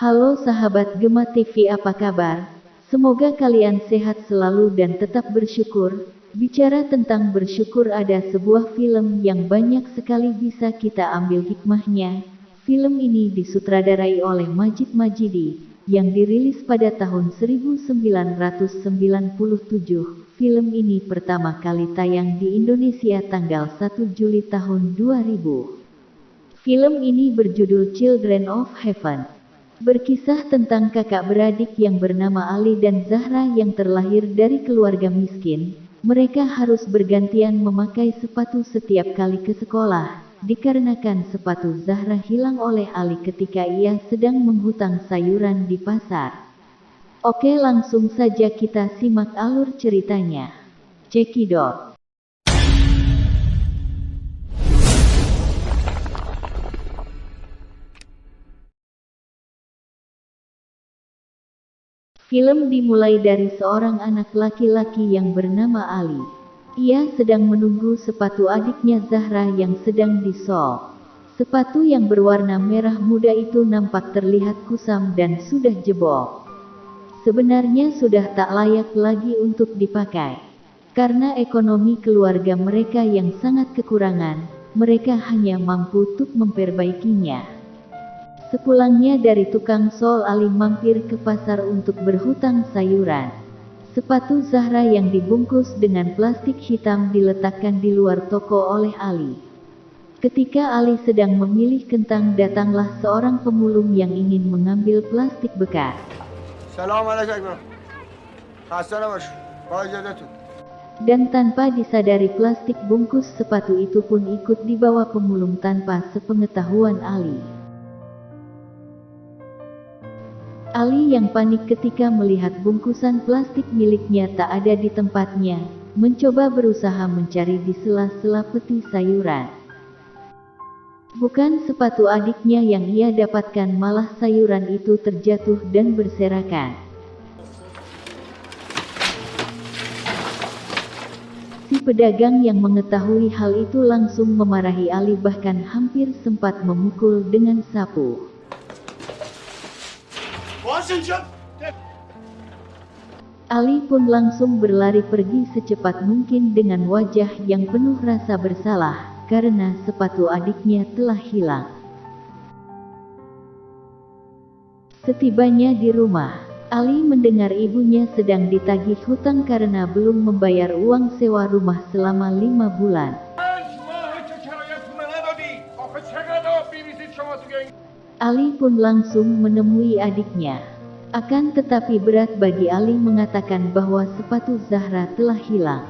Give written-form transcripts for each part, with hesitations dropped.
Halo sahabat Gema TV, apa kabar? Semoga kalian sehat selalu dan tetap bersyukur. Bicara tentang bersyukur, ada sebuah film yang banyak sekali bisa kita ambil hikmahnya. Film ini disutradarai oleh Majid Majidi, yang dirilis pada tahun 1997. Film ini pertama kali tayang di Indonesia tanggal 1 Juli tahun 2000. Film ini berjudul Children of Heaven. Berkisah tentang kakak beradik yang bernama Ali dan Zahra yang terlahir dari keluarga miskin. Mereka harus bergantian memakai sepatu setiap kali ke sekolah, dikarenakan sepatu Zahra hilang oleh Ali ketika ia sedang menghutang sayuran di pasar. Oke, langsung saja kita simak alur ceritanya. Cekidot. Film dimulai dari seorang anak laki-laki yang bernama Ali. Ia sedang menunggu sepatu adiknya Zahra yang sedang disol. Sepatu yang berwarna merah muda itu nampak terlihat kusam dan sudah jebol. Sebenarnya sudah tak layak lagi untuk dipakai. Karena ekonomi keluarga mereka yang sangat kekurangan, mereka hanya mampu untuk memperbaikinya. Sepulangnya dari tukang sol, Ali mampir ke pasar untuk berhutang sayuran. Sepatu Zahra yang dibungkus dengan plastik hitam diletakkan di luar toko oleh Ali. Ketika Ali sedang memilih kentang, datanglah seorang pemulung yang ingin mengambil plastik bekas. Assalamualaikum. Dan tanpa disadari, plastik bungkus sepatu itu pun ikut dibawa pemulung tanpa sepengetahuan Ali. Ali yang panik ketika melihat bungkusan plastik miliknya tak ada di tempatnya, mencoba berusaha mencari di sela-sela peti sayuran. Bukan sepatu adiknya yang ia dapatkan, malah sayuran itu terjatuh dan berserakan. Si pedagang yang mengetahui hal itu langsung memarahi Ali, bahkan hampir sempat memukul dengan sapu. Ali pun langsung berlari pergi secepat mungkin dengan wajah yang penuh rasa bersalah, karena sepatu adiknya telah hilang. Setibanya di rumah, Ali mendengar ibunya sedang ditagih hutang karena belum membayar uang sewa rumah selama 5 bulan. Ali pun langsung menemui adiknya. Akan tetapi berat bagi Ali mengatakan bahwa sepatu Zahra telah hilang.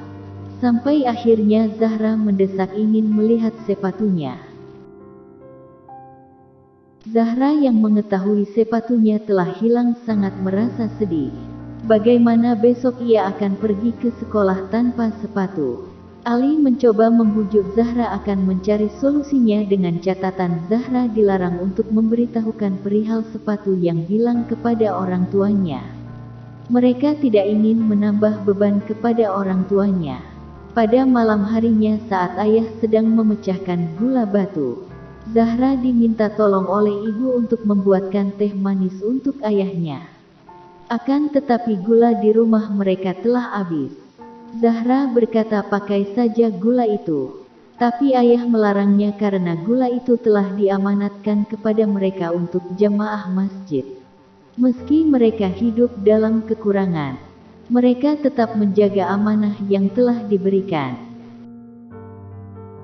Sampai akhirnya Zahra mendesak ingin melihat sepatunya. Zahra yang mengetahui sepatunya telah hilang sangat merasa sedih. Bagaimana besok ia akan pergi ke sekolah tanpa sepatu? Ali mencoba membujuk Zahra akan mencari solusinya dengan catatan Zahra dilarang untuk memberitahukan perihal sepatu yang hilang kepada orang tuanya. Mereka tidak ingin menambah beban kepada orang tuanya. Pada malam harinya saat ayah sedang memecahkan gula batu, Zahra diminta tolong oleh ibu untuk membuatkan teh manis untuk ayahnya. Akan tetapi gula di rumah mereka telah habis. Zahra berkata pakai saja gula itu. Tapi ayah melarangnya karena gula itu telah diamanatkan kepada mereka untuk jamaah masjid. Meski mereka hidup dalam kekurangan, mereka tetap menjaga amanah yang telah diberikan.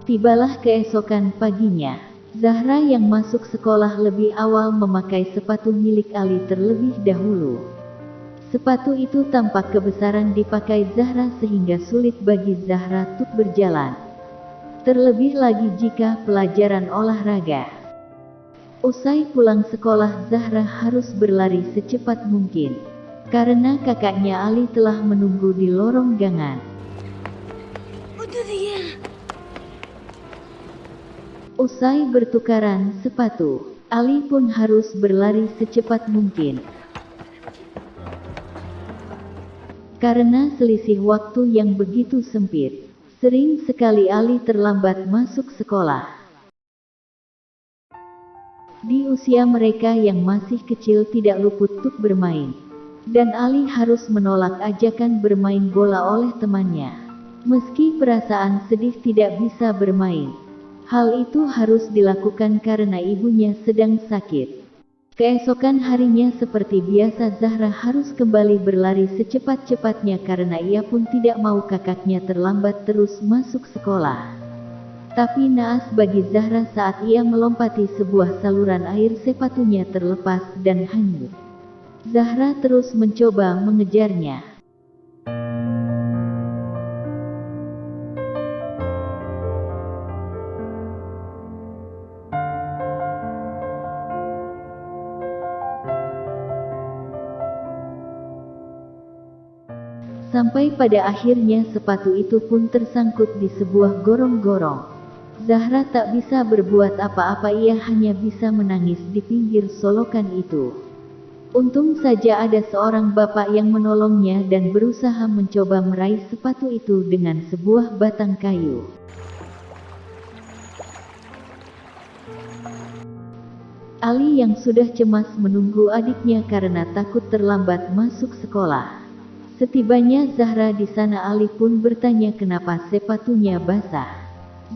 Tibalah keesokan paginya, Zahra yang masuk sekolah lebih awal memakai sepatu milik Ali terlebih dahulu. Sepatu itu tampak kebesaran dipakai Zahra sehingga sulit bagi Zahra untuk berjalan. Terlebih lagi jika pelajaran olahraga. Usai pulang sekolah, Zahra harus berlari secepat mungkin. Karena kakaknya Ali telah menunggu di lorong gangan. Usai bertukaran sepatu, Ali pun harus berlari secepat mungkin. Karena selisih waktu yang begitu sempit, sering sekali Ali terlambat masuk sekolah. Di usia mereka yang masih kecil tidak luput untuk bermain. Dan Ali harus menolak ajakan bermain bola oleh temannya. Meski perasaan sedih tidak bisa bermain. Hal itu harus dilakukan karena ibunya sedang sakit. Keesokan harinya seperti biasa Zahra harus kembali berlari secepat-cepatnya karena ia pun tidak mau kakaknya terlambat terus masuk sekolah. Tapi naas bagi Zahra saat ia melompati sebuah saluran air sepatunya terlepas dan hanyut. Zahra terus mencoba mengejarnya. Sampai pada akhirnya sepatu itu pun tersangkut di sebuah gorong-gorong. Zahra tak bisa berbuat apa-apa, ia hanya bisa menangis di pinggir solokan itu. Untung saja ada seorang bapak yang menolongnya dan berusaha mencoba meraih sepatu itu dengan sebuah batang kayu. Ali yang sudah cemas menunggu adiknya karena takut terlambat masuk sekolah. Setibanya Zahra di sana Ali pun bertanya kenapa sepatunya basah.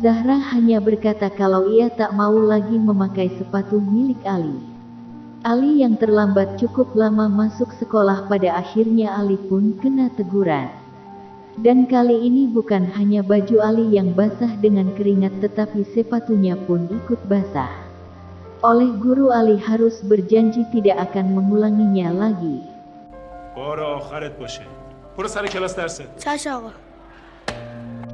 Zahra hanya berkata kalau ia tak mau lagi memakai sepatu milik Ali. Ali yang terlambat cukup lama masuk sekolah pada akhirnya Ali pun kena teguran. Dan kali ini bukan hanya baju Ali yang basah dengan keringat tetapi sepatunya pun ikut basah. Oleh guru Ali harus berjanji tidak akan mengulanginya lagi.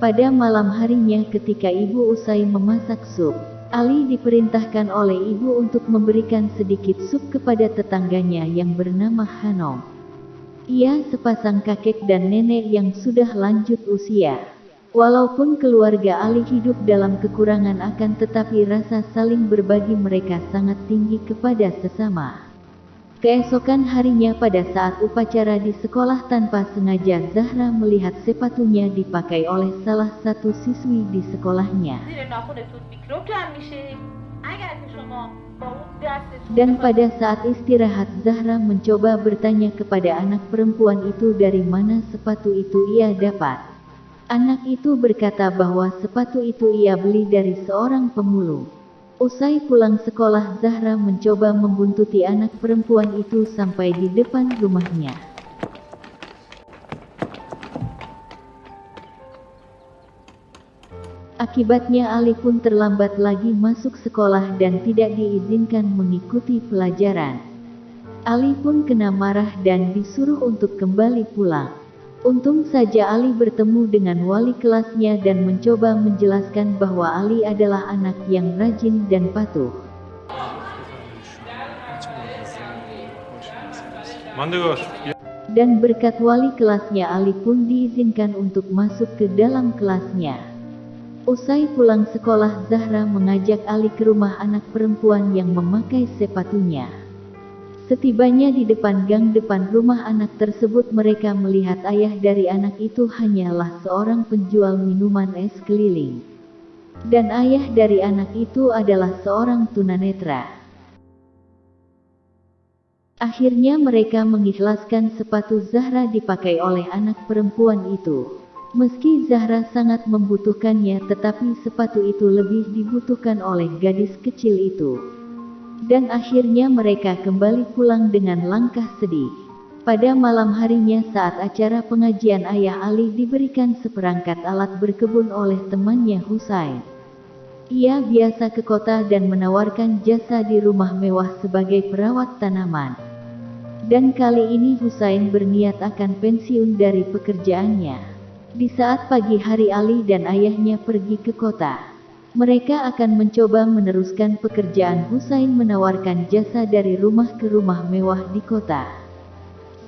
Pada malam harinya ketika ibu usai memasak sup, Ali diperintahkan oleh ibu untuk memberikan sedikit sup kepada tetangganya yang bernama Hanom. Ia sepasang kakek dan nenek yang sudah lanjut usia. Walaupun keluarga Ali hidup dalam kekurangan akan tetapi rasa saling berbagi mereka sangat tinggi kepada sesama. Keesokan harinya pada saat upacara di sekolah tanpa sengaja Zahra melihat sepatunya dipakai oleh salah satu siswi di sekolahnya. Dan pada saat istirahat Zahra mencoba bertanya kepada anak perempuan itu dari mana sepatu itu ia dapat. Anak itu berkata bahwa sepatu itu ia beli dari seorang pemulung. Usai pulang sekolah Zahra mencoba membuntuti anak perempuan itu sampai di depan rumahnya. Akibatnya Ali pun terlambat lagi masuk sekolah dan tidak diizinkan mengikuti pelajaran. Ali pun kena marah dan disuruh untuk kembali pulang. Untung saja Ali bertemu dengan wali kelasnya dan mencoba menjelaskan bahwa Ali adalah anak yang rajin dan patuh. Dan berkat wali kelasnya Ali pun diizinkan untuk masuk ke dalam kelasnya. Usai pulang sekolah Zahra mengajak Ali ke rumah anak perempuan yang memakai sepatunya. Setibanya di depan gang depan rumah anak tersebut mereka melihat ayah dari anak itu hanyalah seorang penjual minuman es keliling. Dan ayah dari anak itu adalah seorang tunanetra. Akhirnya mereka mengikhlaskan sepatu Zahra dipakai oleh anak perempuan itu. Meski Zahra sangat membutuhkannya tetapi sepatu itu lebih dibutuhkan oleh gadis kecil itu. Dan akhirnya mereka kembali pulang dengan langkah sedih. Pada malam harinya saat acara pengajian ayah Ali diberikan seperangkat alat berkebun oleh temannya Husain. Ia biasa ke kota dan menawarkan jasa di rumah mewah sebagai perawat tanaman. Dan kali ini Husain berniat akan pensiun dari pekerjaannya. Di saat pagi hari Ali dan ayahnya pergi ke kota. Mereka akan mencoba meneruskan pekerjaan Husain menawarkan jasa dari rumah ke rumah mewah di kota.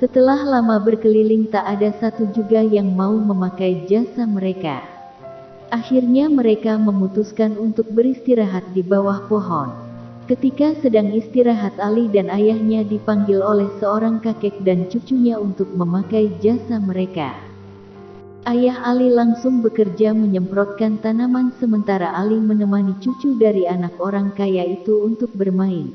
Setelah lama berkeliling tak ada satu juga yang mau memakai jasa mereka. Akhirnya mereka memutuskan untuk beristirahat di bawah pohon. Ketika sedang istirahat Ali dan ayahnya dipanggil oleh seorang kakek dan cucunya untuk memakai jasa mereka. Ayah Ali langsung bekerja menyemprotkan tanaman sementara Ali menemani cucu dari anak orang kaya itu untuk bermain.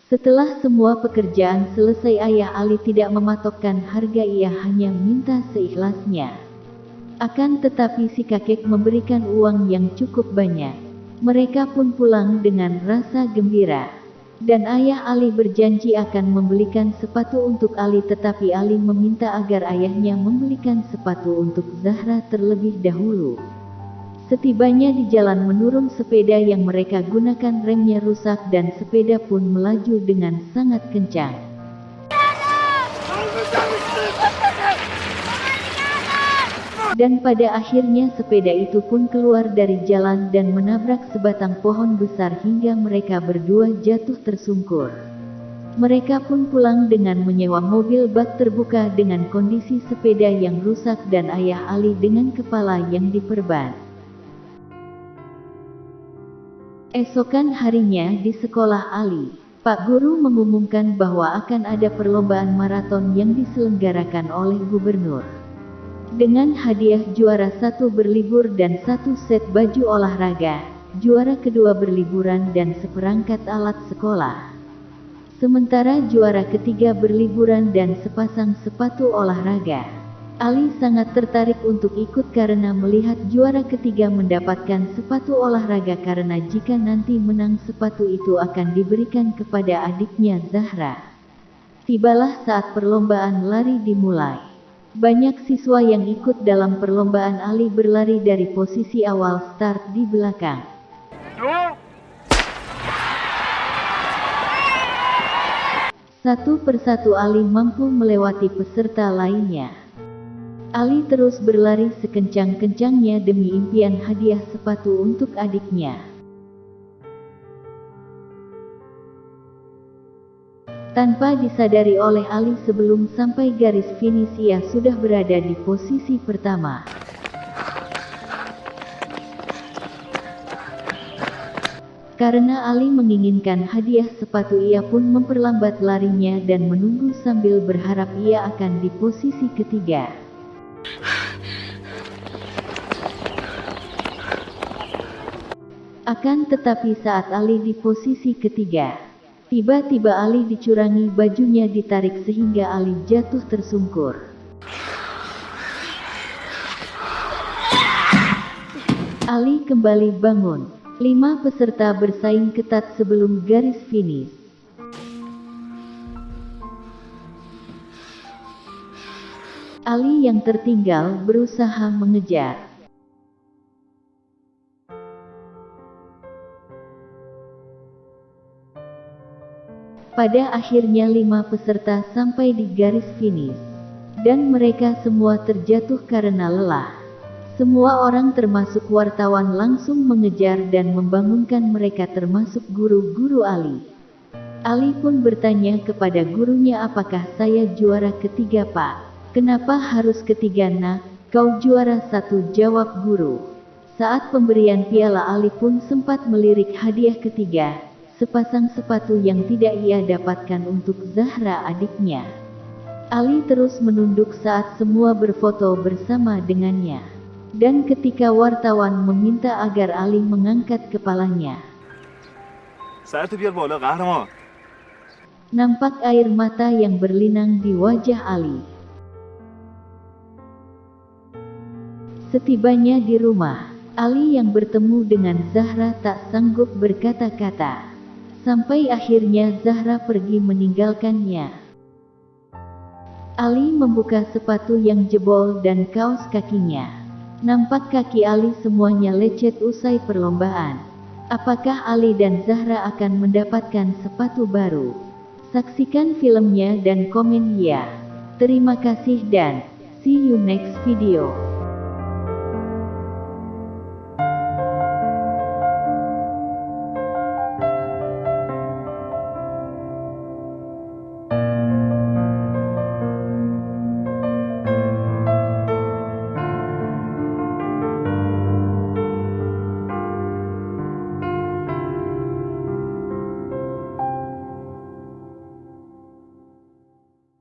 Setelah semua pekerjaan selesai, ayah Ali tidak mematokkan harga, ia hanya minta seikhlasnya. Akan tetapi si kakek memberikan uang yang cukup banyak. Mereka pun pulang dengan rasa gembira. Dan ayah Ali berjanji akan membelikan sepatu untuk Ali, tetapi Ali meminta agar ayahnya membelikan sepatu untuk Zahra terlebih dahulu. Setibanya di jalan, menurun sepeda yang mereka gunakan remnya rusak dan sepeda pun melaju dengan sangat kencang. Dan pada akhirnya sepeda itu pun keluar dari jalan dan menabrak sebatang pohon besar hingga mereka berdua jatuh tersungkur. Mereka pun pulang dengan menyewa mobil bak terbuka dengan kondisi sepeda yang rusak dan ayah Ali dengan kepala yang diperban. Esokan harinya di sekolah Ali, Pak Guru mengumumkan bahwa akan ada perlombaan maraton yang diselenggarakan oleh gubernur. Dengan hadiah juara 1 berlibur dan 1 set baju olahraga, juara kedua berliburan dan seperangkat alat sekolah. Sementara juara ketiga berliburan dan sepasang sepatu olahraga. Ali sangat tertarik untuk ikut karena melihat juara ketiga mendapatkan sepatu olahraga, karena jika nanti menang sepatu itu akan diberikan kepada adiknya Zahra. Tibalah saat perlombaan lari dimulai. Banyak siswa yang ikut dalam perlombaan. Ali berlari dari posisi awal start di belakang. Satu persatu Ali mampu melewati peserta lainnya. Ali terus berlari sekencang-kencangnya demi impian hadiah sepatu untuk adiknya. Tanpa disadari oleh Ali, sebelum sampai garis finish ia sudah berada di posisi pertama. Karena Ali menginginkan hadiah sepatu, ia pun memperlambat larinya dan menunggu sambil berharap ia akan di posisi ketiga. Akan tetapi saat Ali di posisi ketiga, tiba-tiba Ali dicurangi, bajunya ditarik sehingga Ali jatuh tersungkur. Ali kembali bangun. 5 peserta bersaing ketat sebelum garis finish. Ali yang tertinggal berusaha mengejar. Pada akhirnya 5 peserta sampai di garis finish. Dan mereka semua terjatuh karena lelah. Semua orang termasuk wartawan langsung mengejar dan membangunkan mereka, termasuk guru-guru Ali. Ali pun bertanya kepada gurunya, "Apakah saya juara ketiga, Pak?" "Kenapa harus ketiga, Nak? Kau juara 1," jawab guru. Saat pemberian piala Ali pun sempat melirik hadiah ketiga, sepasang sepatu yang tidak ia dapatkan untuk Zahra adiknya. Ali terus menunduk saat semua berfoto bersama dengannya. Dan ketika wartawan meminta agar Ali mengangkat kepalanya, nampak air mata yang berlinang di wajah Ali. Setibanya di rumah, Ali yang bertemu dengan Zahra tak sanggup berkata-kata. Sampai akhirnya Zahra pergi meninggalkannya. Ali membuka sepatu yang jebol dan kaos kakinya. Nampak kaki Ali semuanya lecet usai perlombaan. Apakah Ali dan Zahra akan mendapatkan sepatu baru? Saksikan filmnya dan komen ya. Terima kasih dan see you next video.